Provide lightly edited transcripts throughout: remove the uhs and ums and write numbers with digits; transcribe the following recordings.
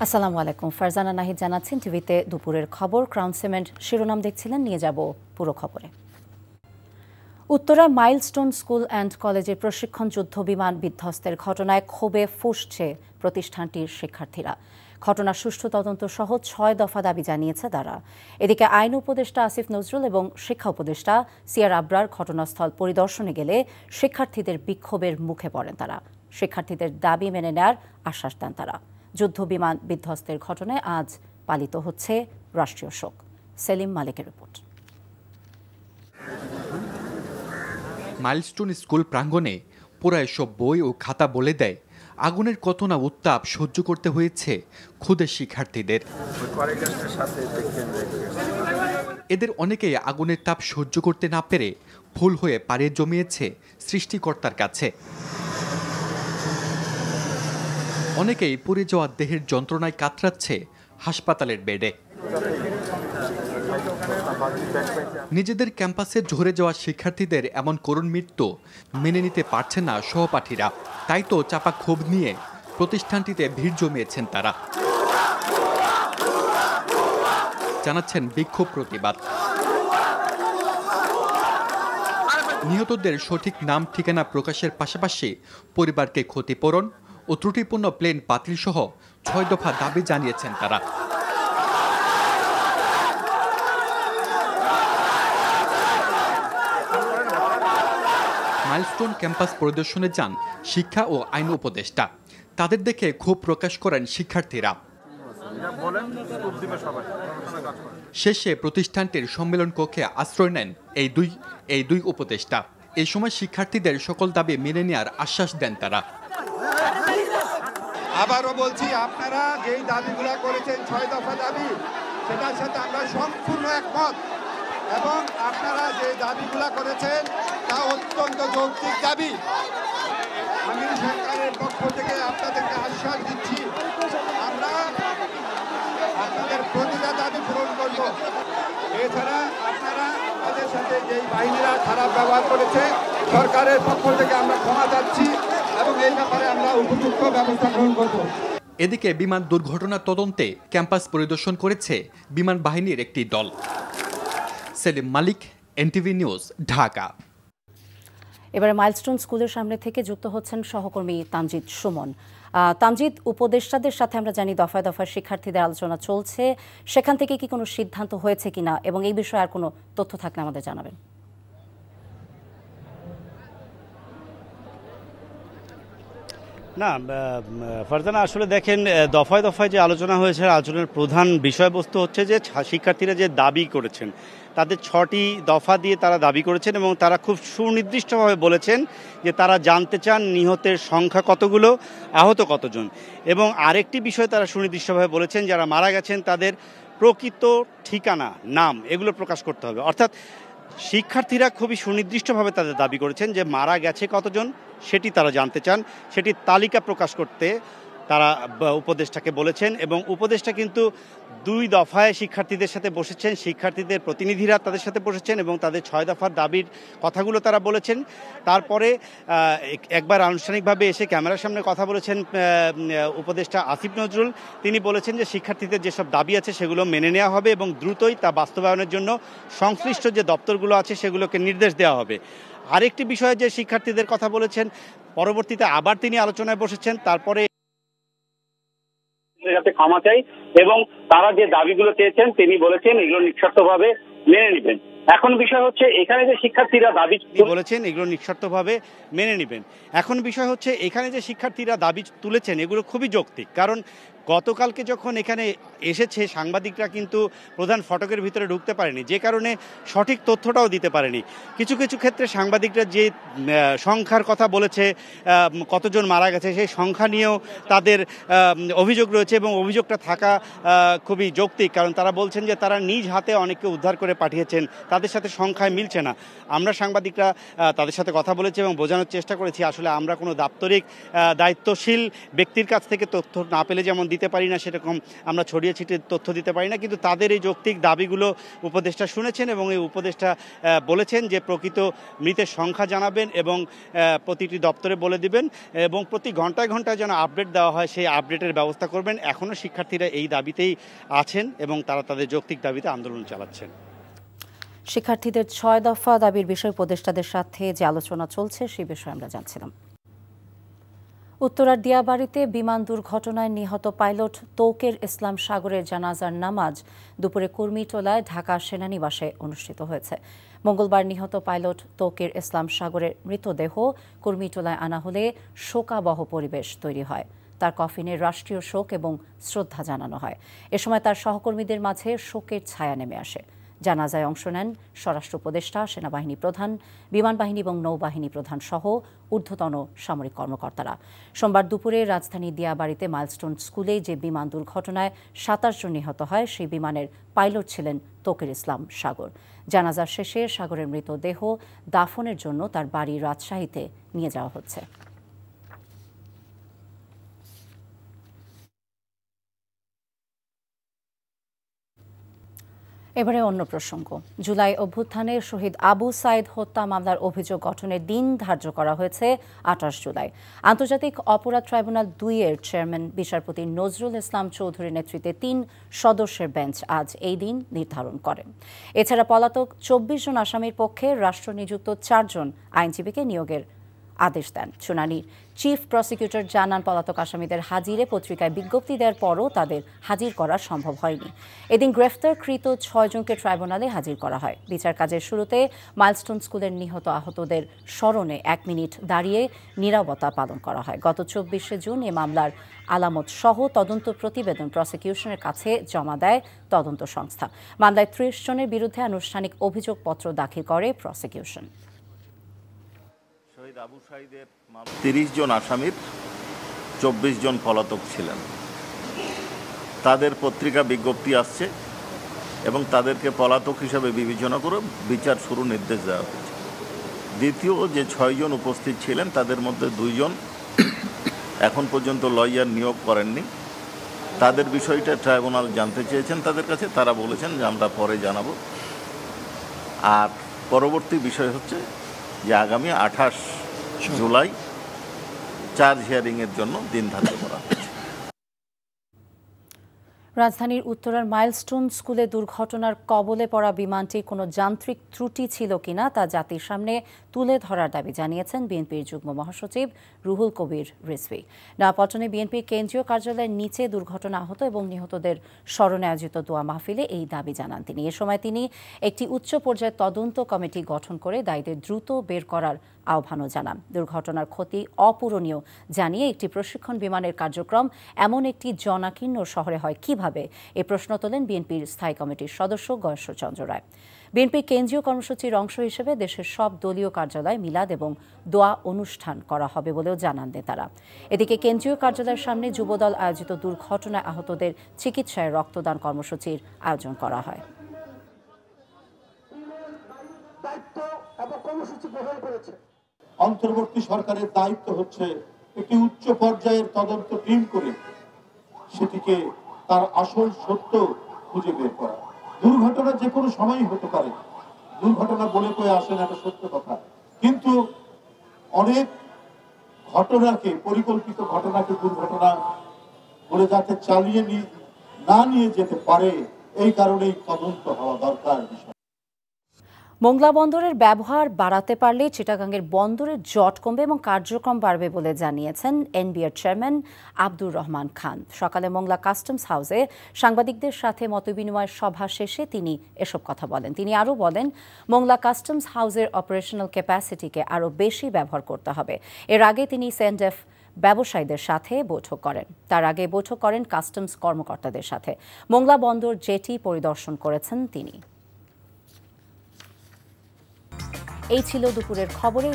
আসসালামু আলাইকুম। ফারজানা নাহিদ জানাচ্ছেন টিভিতে দুপুরের খবর। ক্রাউন সিমেন্ট শিরোনাম দেখছিলেন, নিয়ে যাব পুরো খবরে। উত্তরায় মাইলস্টোন স্কুল অ্যান্ড কলেজে প্রশিক্ষণ যুদ্ধ বিমান বিধ্বস্তের ঘটনায় ক্ষোভে ফুঁসছে প্রতিষ্ঠানটির শিক্ষার্থীরা। ঘটনার সুষ্ঠু তদন্ত সহ ৬ দফা দাবি জানিয়েছে তারা। এদিকে আইন উপদেষ্টা আসিফ নজরুল এবং শিক্ষা উপদেষ্টা সিআর আবরার ঘটনাস্থল পরিদর্শনে গেলে শিক্ষার্থীদের বিক্ষোভের মুখে পড়েন তারা। শিক্ষার্থীদের দাবি মেনে নেয়ার আশ্বাস দেন তারা। যুদ্ধ বিমান বিধ্বস্তের ঘটনায় আজ পালিত হচ্ছে রাষ্ট্রীয় শোক। সেলিম মালিকের রিপোর্ট। মাইলস্টোন স্কুল প্রাঙ্গণে পুরা এসব বই ও খাতা বলে দেয় আগুনের কত না উত্তাপ সহ্য করতে হয়েছে ক্ষুদে শিক্ষার্থীদের। এদের অনেকেই আগুনের তাপ সহ্য করতে না পেরে ফুল হয়ে পাড়ে জমিয়েছে সৃষ্টিকর্তার কাছে। অনেকেই পুড়ে যাওয়া দেহের যন্ত্রণায় কাতরাচ্ছে হাসপাতালের বেডে। নিজেদের ক্যাম্পাসে ঝরে যাওয়া শিক্ষার্থীদের এমন করুণ মৃত্যু মেনে নিতে পারছেন না সহপাঠীরা। তাই তো চাপা ক্ষোভ নিয়ে প্রতিষ্ঠানটিতে ভিড় জমিয়েছেন তারা, জানাচ্ছেন বিক্ষোভ প্রতিবাদ। নিহতদের সঠিক নাম ঠিকানা প্রকাশের পাশাপাশি পরিবারকে ক্ষতিপূরণ ও ত্রুটিপূর্ণ প্লেন বাতিল সহ ৬ দফা দাবি জানিয়েছেন তারা। মাইলস্টোন ক্যাম্পাস পরিদর্শনে যান শিক্ষা ও আইন উপদেষ্টা। তাদের দেখে ক্ষোভ প্রকাশ করেন শিক্ষার্থীরা। শেষে প্রতিষ্ঠানটির সম্মেলন কক্ষে আশ্রয় নেন এই দুই উপদেষ্টা। এই সময় শিক্ষার্থীদের সকল দাবি মেনে নেওয়ার আশ্বাস দেন তারা। আবারও বলছি, আপনারা যেই দাবিগুলো করেছেন ৬ দফা দাবি, সেটার সাথে আমরা সম্পূর্ণ একমত এবং আপনারা যে দাবিগুলো করেছেন তা অত্যন্ত যৌক্তিক দাবি। আমি সরকারের পক্ষ থেকে আপনাদেরকে আশ্বাস দিচ্ছি, আমরা আপনাদের প্রতিটা দাবি পূরণ করব। এছাড়া আপনারা তাদের সাথে যেই বাহিনীরা খারাপ ব্যবহার করেছে, সরকারের পক্ষ থেকে আমরা ক্ষমা চাচ্ছি এবং এই ব্যাপারে আমরা উপযুক্ত ব্যবস্থা গ্রহণ করব। এদিকে বিমান দুর্ঘটনার তদন্তে ক্যাম্পাস পরিদর্শন করেছে বিমান বাহিনীর একটি দল। সেলিম মালিক, এনটিভি নিউজ, ঢাকা। এবারে মাইলস্টোন স্কুলের সামনে থেকে যুক্ত হচ্ছেন সহকর্মী তামজিদ সুমন। তামজিদ, উপদেষ্টাদের সাথে আমরা জানি দফায় দফায় শিক্ষার্থীদের আলোচনা চলছে, সেখান থেকে কি কোনো সিদ্ধান্ত হয়েছে কিনা এবং এই বিষয়ে আর কোনো তথ্য থাকলে আমাদের জানাবেন। না ফারজানা, আসলে দেখেন, দফায় দফায় যে আলোচনা হয়েছে, আলোচনার প্রধান বিষয়বস্তু হচ্ছে যে শিক্ষার্থীরা যে দাবি করেছেন, তাদের 6টি দফা দিয়ে তারা দাবি করেছেন এবং তারা খুব সুনির্দিষ্টভাবে বলেছেন যে তারা জানতে চান নিহতের সংখ্যা কতগুলো, আহত কতজন, এবং আরেকটি বিষয় তারা সুনির্দিষ্টভাবে বলেছেন যারা মারা গেছেন তাদের প্রকৃত ঠিকানা, নাম, এগুলো প্রকাশ করতে হবে। অর্থাৎ শিক্ষার্থীরা খুবই সুনির্দিষ্টভাবে তাদের দাবি করেছেন যে মারা গেছে কতজন সেটি তারা জানতে চান, সেটি তালিকা প্রকাশ করতে তারা উপদেষ্টাকে বলেছেন। এবং উপদেষ্টা কিন্তু 2 দফায় শিক্ষার্থীদের সাথে বসেছেন, শিক্ষার্থীদের প্রতিনিধিরা তাদের সাথে বসেছেন এবং তাদের 6 দফার দাবির কথাগুলো তারা বলেছেন। তারপরে একবার আনুষ্ঠানিকভাবে এসে ক্যামেরার সামনে কথা বলেছেন উপদেষ্টা আসিফ নজরুল। তিনি বলেছেন যে শিক্ষার্থীদের যেসব দাবি আছে সেগুলো মেনে নেওয়া হবে এবং দ্রুতই তা বাস্তবায়নের জন্য সংশ্লিষ্ট যে দপ্তরগুলো আছে সেগুলোকে নির্দেশ দেওয়া হবে। আরেকটি বিষয় যে শিক্ষার্থীদের কথা বলেছেন, পরবর্তীতে আবার তিনি আলোচনায় বসেছেন, তারপরে যাতে ক্ষমা চাই এবং তারা যে দাবিগুলো চেয়েছেন তিনি বলেছেন এগুলো নিঃশর্তভাবে মেনে নেবেন। এখন বিষয় হচ্ছে এখানে যে শিক্ষার্থীরা দাবি বলেছেন এগুলো নিঃশর্তভাবে মেনে নেবেন। এখন বিষয় হচ্ছে এখানে যে শিক্ষার্থীরা দাবি তুলেছেন এগুলো খুবই যৌক্তিক, কারণ গতকালকে যখন এখানে এসেছে সাংবাদিকরা কিন্তু প্রধান ফটকের ভিতরে ঢুকতে পারেনি, যে কারণে সঠিক তথ্যটাও দিতে পারেনি। কিছু কিছু ক্ষেত্রে সাংবাদিকরা যে সংখ্যার কথা বলেছে, কতজন মারা গেছে, সেই সংখ্যা নিয়েও তাদের অভিযোগ রয়েছে এবং অভিযোগটা থাকা খুবই যৌক্তিক, কারণ তারা বলছেন যে তারা নিজ হাতে অনেককে উদ্ধার করে পাঠিয়েছেন, তাদের সাথে সংখ্যায় মিলছে না। আমরা সাংবাদিকরা তাদের সাথে কথা বলেছি এবং বোঝানোর চেষ্টা করেছি আসলে আমরা কোনো দাপ্তরিক দায়িত্বশীল ব্যক্তির কাছ থেকে তথ্য না পেলে যেমন দিতে দিতে পারি না, সেরকম আমরা ছড়িয়ে ছিটিয়ে তথ্য দিতে পারি না, কিন্তু তাদের এই যৌক্তিক দাবিগুলো উপদেষ্টা শুনেছেন এবং এই উপদেষ্টা বলেছেন যে প্রকৃত মৃতের সংখ্যা জানাবেন এবং প্রতিটি দপ্তরে বলে দিবেন এবং প্রতি ঘন্টায় ঘন্টায় যেন আপডেট দেওয়া হয় সেই আপডেটের ব্যবস্থা করবেন। এখনও শিক্ষার্থীরা এই দাবিতেই আছেন এবং তারা তাদের যৌক্তিক দাবিতে আন্দোলন চালাচ্ছেন। শিক্ষার্থীদের 6 দফা দাবির বিষয়ে উপদেষ্টাদের সাথে যে আলোচনা চলছে সেই বিষয়ে আমরা জানছিলাম। উত্তরার দিয়াবাড়িতে বিমান দুর্ঘটনায় নিহত পাইলট তৌকের ইসলাম সাগরের জানাজার নামাজ দুপুরে কুর্মিটোলায় ঢাকা সেনানিবাসে অনুষ্ঠিত হয়েছে। মঙ্গলবার নিহত পাইলট তৌকের ইসলাম সাগরের মৃতদেহ কুর্মিটোলায় আনা হলে শোকাবহ পরিবেশ তৈরি হয়। তার কফিনে রাষ্ট্রীয় শোক এবং শ্রদ্ধা জানানো হয়। এ সময় তার সহকর্মীদের মাঝে শোকের ছায়া নেমে আসে। জানাজায় অংশ নেন স্বরাষ্ট্র উপদেষ্টা, সেনাবাহিনী প্রধান, বিমান বাহিনী এবং নৌবাহিনী প্রধান সহ ঊর্ধ্বতন সামরিক কর্মকর্তারা। সোমবার দুপুরে রাজধানীর দিয়াবাড়িতে মাইলস্টোন স্কুলে যে বিমান দুর্ঘটনায় 27 জন নিহত হয় সেই বিমানের পাইলট ছিলেন তৌকের ইসলাম সাগর। জানাজার শেষে সাগরের মৃতদেহ দাফনের জন্য তার বাড়ি রাজশাহীতে নিয়ে যাওয়া হচ্ছে। এবারে অন্য প্রসঙ্গ। জুলাই অভ্যুত্থানে শহীদ আবু সাইদ হত্যা মামলার অভিযোগ গঠনের দিন ধার্য করা হয়েছে 28 জুলাই। আন্তর্জাতিক অপরাধ ট্রাইব্যুনাল 2-এর চেয়ারম্যান বিচারপতি নজরুল ইসলাম চৌধুরীর নেতৃত্বে 3 সদস্যের বেঞ্চ আজ এই দিন নির্ধারণ করেন। এছাড়া পলাতক 24 জন আসামির পক্ষে রাষ্ট্র নিযুক্ত 4 জন আইনজীবীকে নিয়োগের আদেশ দেন। শুনানির চিফ প্রসিকিউটর জানান, পলাতক আসামিদের হাজিরে পত্রিকায় বিজ্ঞপ্তি দেওয়ার পরও তাদের হাজির করা সম্ভব হয়নি। এদিন গ্রেফতারকৃত 6 জনকে ট্রাইব্যুনালে হাজির করা হয়। বিচার কাজের শুরুতে মাইলস্টোন স্কুলের নিহত আহতদের স্মরণে 1 মিনিট দাঁড়িয়ে নীরবতা পালন করা হয়। গত 24 জুন এ মামলার আলামত সহ তদন্ত প্রতিবেদন প্রসিকিউশনের কাছে জমা দেয় তদন্ত সংস্থা। মামলায় 30 জনের বিরুদ্ধে আনুষ্ঠানিক অভিযোগপত্র দাখিল করে প্রসিকিউশন। 30 জন আসামির 24 জন পলাতক ছিলেন। তাদের পত্রিকা বিজ্ঞপ্তি আসছে এবং তাদেরকে পলাতক হিসাবে বিবেচনা করে বিচার শুরু নির্দেশ দেওয়া হয়েছে। দ্বিতীয় যে 6 জন উপস্থিত ছিলেন তাদের মধ্যে 2 জন এখন পর্যন্ত লয়ার নিয়োগ করেননি। তাদের বিষয়টা ট্রাইব্যুনাল জানতে চেয়েছেন তাদের কাছে, তারা বলেছেন যে আমরা পরে জানাবো। আর পরবর্তী বিষয় হচ্ছে যে আগামী 28 জুলাই চার্জ হিয়ারিংয়ের জন্য দিন ধার্য করা হয়েছে। রাজধানীর উত্তরার মাইলস্টোন স্কুলে দুর্ঘটনার কবলে পড়া বিমানটি কোনো যান্ত্রিক ত্রুটি ছিল কিনা তা জাতির সামনে তুলে ধরার দাবি জানিয়েছেন বিএনপির যুগ্ম মহাসচিব রুহুল কবির রিজভী। নয়াপল্টনে বিএনপির কেন্দ্রীয় কার্যালয়ের নিচে দুর্ঘটনা আহত এবং নিহতদের স্মরণে আয়োজিত দোয়া মাহফিলে এই দাবি জানান তিনি। এ সময় তিনি একটি উচ্চ পর্যায়ের তদন্ত কমিটি গঠন করে দায়ীদের দ্রুত বের করার আহ্বানও জানান। দুর্ঘটনার ক্ষতি অপূরণীয় জানিয়ে একটি প্রশিক্ষণ বিমানের কার্যক্রম এমন একটি জনাকীর্ণ শহরে হয় কিভাবে, এ প্রশ্ন তোলেন বিএনপির স্থায়ী কমিটির সদস্য গয়েশ্বরচন্দ্র রায়। বিএনপির কেন্দ্রীয় কর্মসূচির অংশ হিসেবে দেশের সব দলীয় কার্যালয় মিলাদ এবং দোয়া অনুষ্ঠান করা হবে বলেও জানান নেতারা। এদিকে কেন্দ্রীয় কার্যালয়ের সামনে যুবদল আয়োজিত দুর্ঘটনায় আহতদের চিকিৎসায় রক্তদান কর্মসূচির আয়োজন করা হয়। অন্তর্বর্তী সরকারের দায়িত্ব হচ্ছে একটি উচ্চ পর্যায়ের তদন্ত টিম করে সেটিকে তার আসল সত্য খুঁজে বের করা। দুর্ঘটনা যে কোনো সময়ই হতে পারে, দুর্ঘটনা বলে কয়ে আসে না, এটা সত্য কথা। কিন্তু অনেক ঘটনাকে, পরিকল্পিত ঘটনাকে দুর্ঘটনা বলে যাতে চালিয়ে না নিয়ে যেতে পারে, এই কারণেই তদন্ত হওয়া দরকার। মোংলা বন্দরের ব্যবহার বাড়াতে পারলে চিটাগাংয়ের বন্দরের জট কমবে এবং কার্যক্রম বাড়বে বলে জানিয়েছেন এনবিআর চেয়ারম্যান আব্দুর রহমান খান। সকালে মোংলা কাস্টমস হাউসে সাংবাদিকদের সাথে মতবিনিময় সভা শেষে তিনি এসব কথা বলেন। তিনি আরও বলেন, মোংলা কাস্টমস হাউসের অপারেশনাল ক্যাপাসিটিকে আরও বেশি ব্যবহার করতে হবে। এর আগে তিনি সেন্ডেফ ব্যবসায়ীদের সাথে বৈঠক করেন। তার আগে বৈঠক করেন কাস্টমস কর্মকর্তাদের সাথে। মোংলা বন্দর জেটি পরিদর্শন করেছেন তিনি। এই ছিল দুপুরের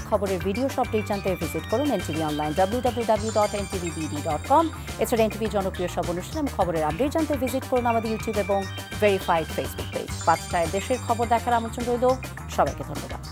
খবরের ভিডিও আপডেট জানতে ভিজিট করুন এনটিভি অনলাইন www.ntvbd.com। এছাড়া এনটিভি জনপ্রিয় সব অনুষ্ঠান এবং খবরের আপডেট জানতে ভিজিট করুন আমাদের ইউটিউব এবং ভেরিফাইড ফেসবুক পেজ। 5টায় দেশের খবর দেখার আমন্ত্রণ রইল। সবাইকে ধন্যবাদ।